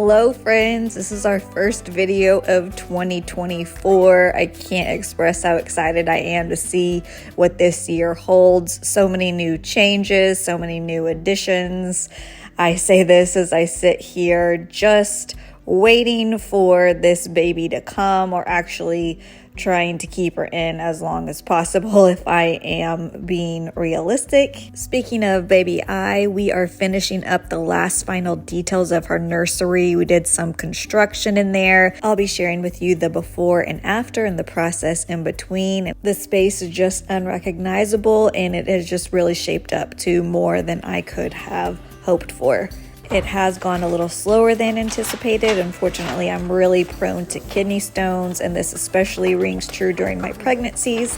Hello friends, this is our first video of 2024. I can't express how excited I am to see what this year holds. So many new changes, so many new additions. I say this as I sit here just waiting for this baby to come, or actually trying to keep her in as long as possible if I am being realistic. Speaking of baby I, we are finishing up the last final details of her nursery. We did some construction in there. I'll be sharing with you the before and after and the process in between. The space is just unrecognizable, and it has just really shaped up to more than I could have hoped for. It has gone a little slower than anticipated. Unfortunately, I'm really prone to kidney stones, and this especially rings true during my pregnancies.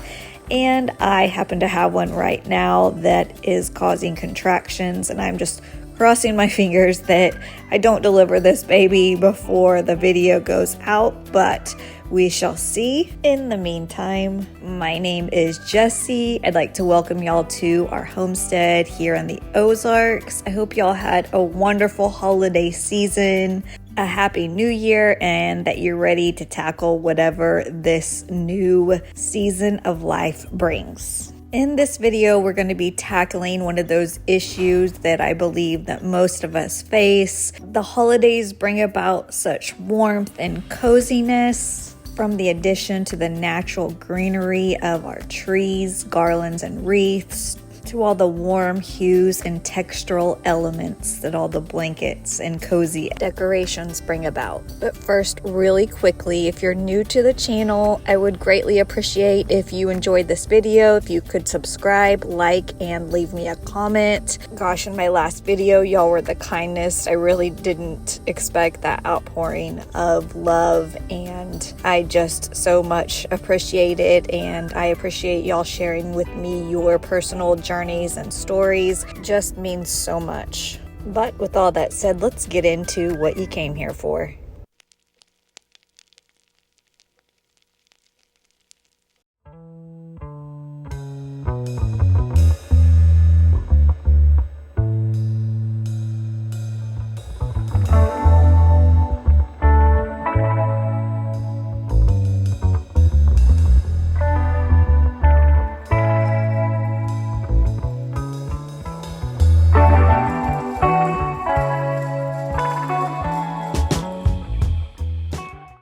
And I happen to have one right now that is causing contractions, and I'm just crossing my fingers that I don't deliver this baby before the video goes out, but we shall see. In the meantime, my name is Jessie. I'd like to welcome y'all to our homestead here in the Ozarks. I hope y'all had a wonderful holiday season, a happy new year, and that you're ready to tackle whatever this new season of life brings. In this video, we're going to be tackling one of those issues that I believe that most of us face. The holidays bring about such warmth and coziness, from the addition to the natural greenery of our trees, garlands, and wreaths, to all the warm hues and textural elements that all the blankets and cozy decorations bring about. But first, really quickly, if you're new to the channel, I would greatly appreciate if you enjoyed this video, if you could subscribe, like, and leave me a comment. Gosh, in my last video, y'all were the kindest. I really didn't expect that outpouring of love, and I just so much appreciate it, and I appreciate y'all sharing with me your personal journeys and stories. Just means so much. But with all that said, let's get into what you came here for.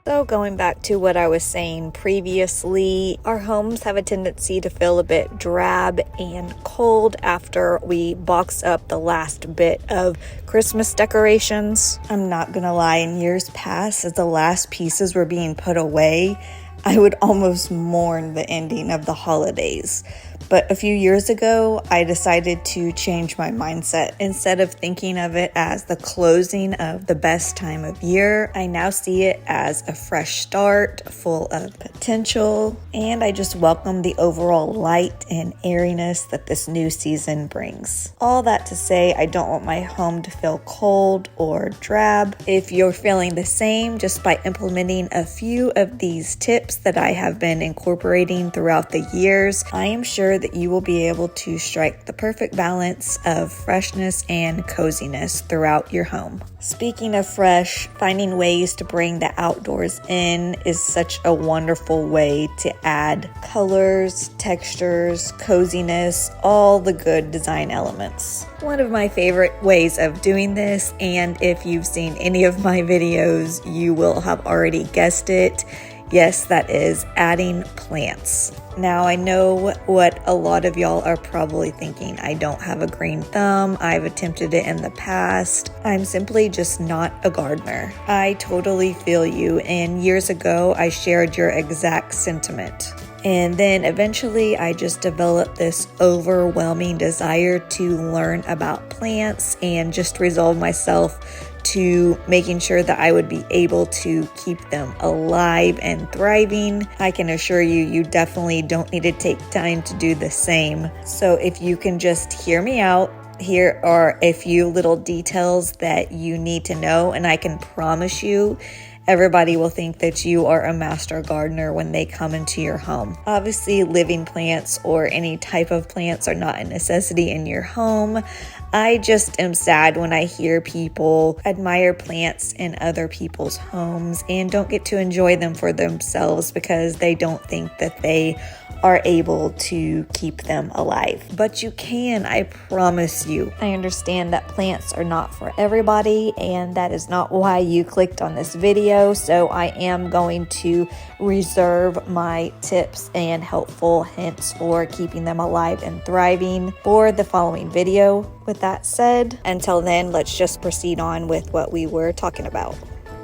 So going back to what I was saying previously, our homes have a tendency to feel a bit drab and cold after we box up the last bit of Christmas decorations. I'm not gonna lie, in years past, as the last pieces were being put away, I would almost mourn the ending of the holidays. But a few years ago, I decided to change my mindset. Instead of thinking of it as the closing of the best time of year, I now see it as a fresh start, full of potential, and I just welcome the overall light and airiness that this new season brings. All that to say, I don't want my home to feel cold or drab. If you're feeling the same, just by implementing a few of these tips that I have been incorporating throughout the years, I am sure that you will be able to strike the perfect balance of freshness and coziness throughout your home. Speaking of fresh, finding ways to bring the outdoors in is such a wonderful way to add colors, textures, coziness, all the good design elements. One of my favorite ways of doing this, and if you've seen any of my videos, you will have already guessed it. Yes, that is adding plants. Now, I know what a lot of y'all are probably thinking. I don't have a green thumb. I've attempted it in the past. I'm simply just not a gardener. I totally feel you, and years ago, I shared your exact sentiment. And then eventually I just developed this overwhelming desire to learn about plants and just resolve myself to making sure that I would be able to keep them alive and thriving. I can assure you, you definitely don't need to take time to do the same. So if you can just hear me out, here are a few little details that you need to know, and I can promise you, everybody will think that you are a master gardener when they come into your home. Obviously, living plants or any type of plants are not a necessity in your home. I just am sad when I hear people admire plants in other people's homes and don't get to enjoy them for themselves because they don't think that they are able to keep them alive. But you can, I promise you. I understand that plants are not for everybody, and that is not why you clicked on this video, so I am going to reserve my tips and helpful hints for keeping them alive and thriving for the following video. With that said, until then, let's just proceed on with what we were talking about.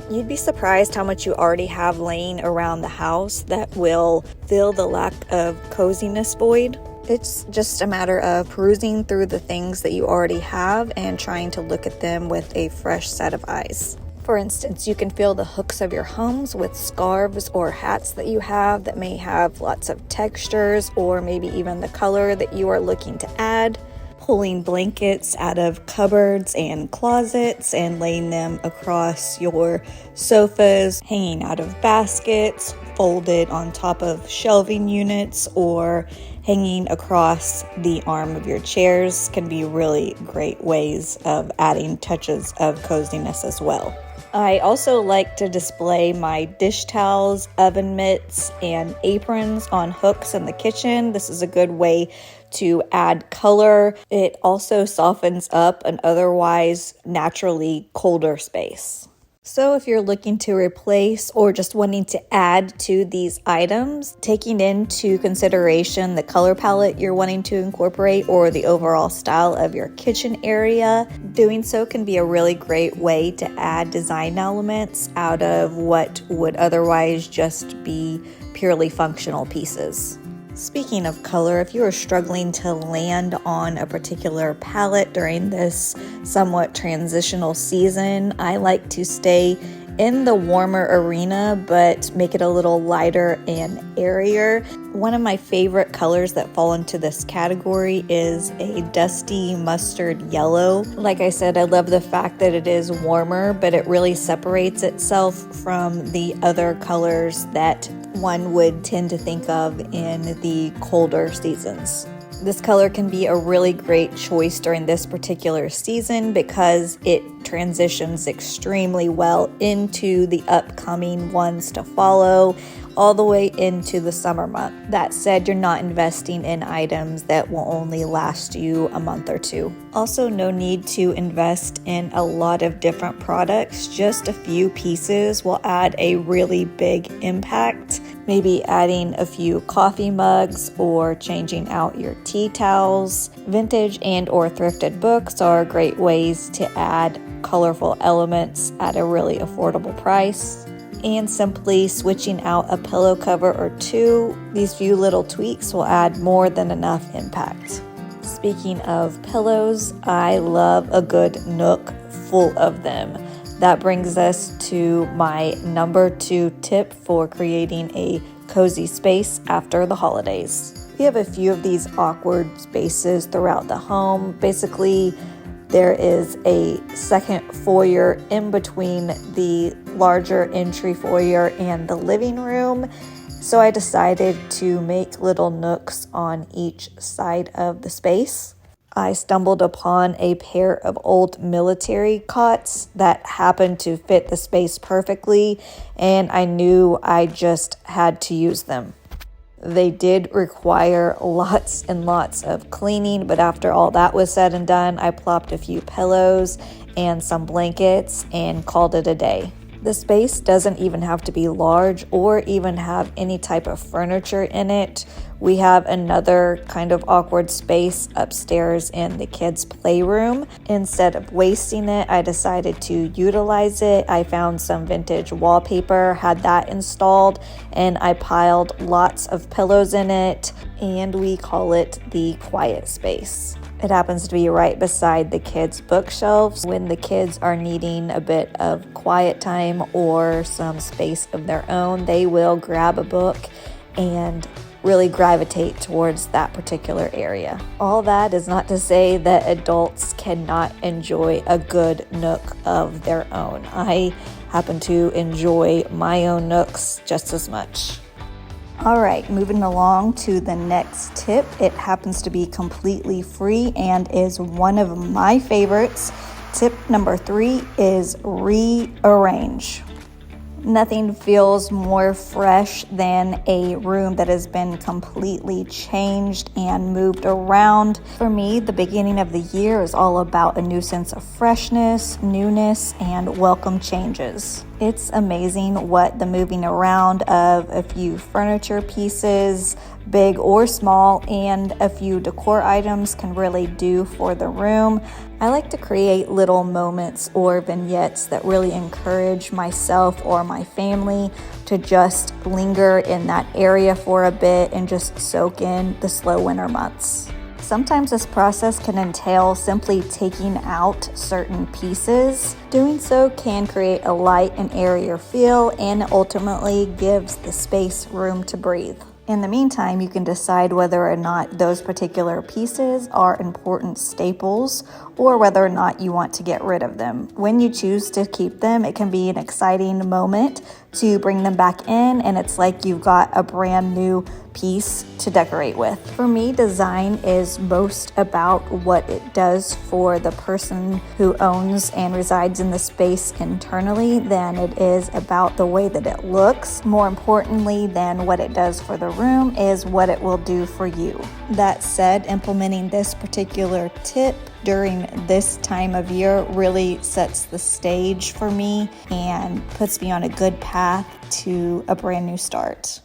You'd be surprised how much you already have laying around the house that will fill the lack of coziness void. It's just a matter of perusing through the things that you already have and trying to look at them with a fresh set of eyes. For instance, you can fill the hooks of your homes with scarves or hats that you have that may have lots of textures or maybe even the color that you are looking to add. Pulling blankets out of cupboards and closets and laying them across your sofas, hanging out of baskets, folded on top of shelving units, or hanging across the arm of your chairs can be really great ways of adding touches of coziness as well. I also like to display my dish towels, oven mitts, and aprons on hooks in the kitchen. This is a good way to add color. It also softens up an otherwise naturally colder space. So if you're looking to replace or just wanting to add to these items, taking into consideration the color palette you're wanting to incorporate or the overall style of your kitchen area, doing so can be a really great way to add design elements out of what would otherwise just be purely functional pieces. Speaking of color, if you are struggling to land on a particular palette during this somewhat transitional season, I like to stay in the warmer arena but make it a little lighter and airier. One of my favorite colors that fall into this category is a dusty mustard yellow. Like I said, I love the fact that it is warmer, but it really separates itself from the other colors that one would tend to think of in the colder seasons. This color can be a really great choice during this particular season because it transitions extremely well into the upcoming ones to follow, all the way into the summer month. That said, you're not investing in items that will only last you a month or two. Also, no need to invest in a lot of different products. Just a few pieces will add a really big impact. Maybe adding a few coffee mugs or changing out your tea towels. Vintage and or thrifted books are great ways to add colorful elements at a really affordable price. And simply switching out a pillow cover or two, these few little tweaks will add more than enough impact. Speaking of pillows, I love a good Nook full of them. That brings us to my number 2 tip for creating a cozy space after the holidays. We have a few of these awkward spaces throughout the home. Basically, there is a second foyer in between the larger entry foyer and the living room. So I decided to make little nooks on each side of the space. I stumbled upon a pair of old military cots that happened to fit the space perfectly, and I knew I just had to use them. They did require lots and lots of cleaning, but after all that was said and done, I plopped a few pillows and some blankets and called it a day. The space doesn't even have to be large or even have any type of furniture in it. We have another kind of awkward space upstairs in the kids' playroom. Instead of wasting it, I decided to utilize it. I found some vintage wallpaper, had that installed, and I piled lots of pillows in it, and we call it the quiet space. It happens to be right beside the kids' bookshelves. When the kids are needing a bit of quiet time or some space of their own, they will grab a book and really gravitate towards that particular area. All that is not to say that adults cannot enjoy a good nook of their own. I happen to enjoy my own nooks just as much. All right, moving along to the next tip. It happens to be completely free and is one of my favorites. Tip number 3 is rearrange. Nothing feels more fresh than a room that has been completely changed and moved around. For me, the beginning of the year is all about a new sense of freshness, newness, and welcome changes. It's amazing what the moving around of a few furniture pieces, big or small, and a few decor items can really do for the room. I like to create little moments or vignettes that really encourage myself or my family to just linger in that area for a bit and just soak in the slow winter months. Sometimes this process can entail simply taking out certain pieces. Doing so can create a light and airier feel and ultimately gives the space room to breathe. In the meantime, you can decide whether or not those particular pieces are important staples or whether or not you want to get rid of them. When you choose to keep them, it can be an exciting moment to bring them back in, and it's like you've got a brand new piece to decorate with. For me, design is most about what it does for the person who owns and resides in the space internally than it is about the way that it looks. More importantly than what it does for the room is what it will do for you. That said, implementing this particular tip during this time of year really sets the stage for me and puts me on a good path to a brand new start.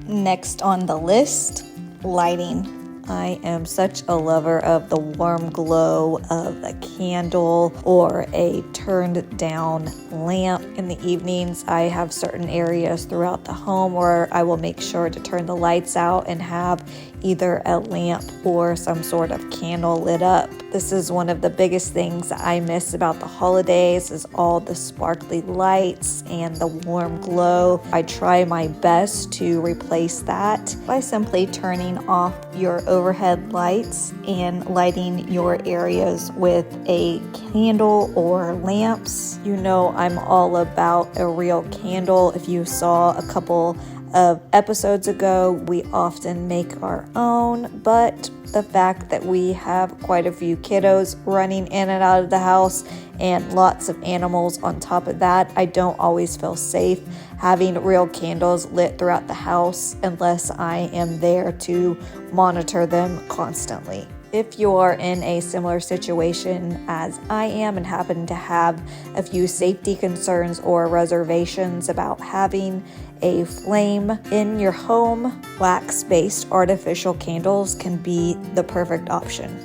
Next on the list, lighting. I am such a lover of the warm glow of a candle or a turned down lamp. In the evenings, I have certain areas throughout the home where I will make sure to turn the lights out and have either a lamp or some sort of candle lit up. This is one of the biggest things I miss about the holidays is all the sparkly lights and the warm glow. I try my best to replace that by simply turning off your overhead lights and lighting your areas with a candle or lamps. You know I'm all about a real candle. If you saw a couple of episodes ago, we often make our own, but the fact that we have quite a few kiddos running in and out of the house and lots of animals on top of that, I don't always feel safe having real candles lit throughout the house unless I am there to monitor them constantly. If you're in a similar situation as I am and happen to have a few safety concerns or reservations about having a flame in your home, wax-based artificial candles can be the perfect option.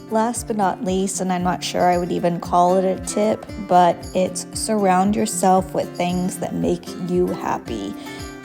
Last but not least, and I'm not sure I would even call it a tip, but it's surround yourself with things that make you happy.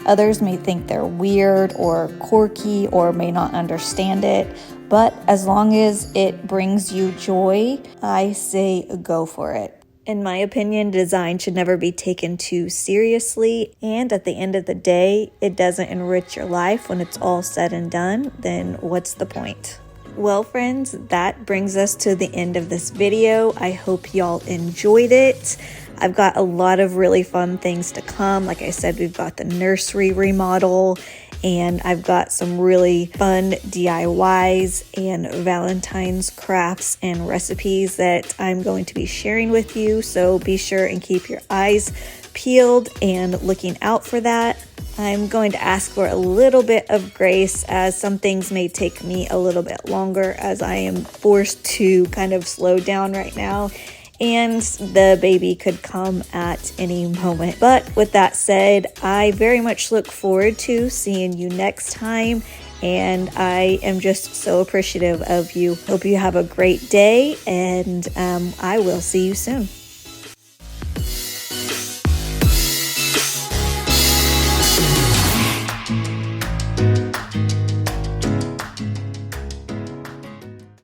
Others may think they're weird or quirky or may not understand it, but as long as it brings you joy, I say go for it. In my opinion, design should never be taken too seriously, and at the end of the day, it doesn't enrich your life when it's all said and done, then what's the point? Well, friends, that brings us to the end of this video. I hope y'all enjoyed it. I've got a lot of really fun things to come. Like I said, we've got the nursery remodel, and I've got some really fun DIYs and Valentine's crafts and recipes that I'm going to be sharing with you. So be sure and keep your eyes peeled and looking out for that. I'm going to ask for a little bit of grace as some things may take me a little bit longer as I am forced to kind of slow down right now and the baby could come at any moment. But with that said, I very much look forward to seeing you next time, and I am just so appreciative of you. Hope you have a great day, and I will see you soon.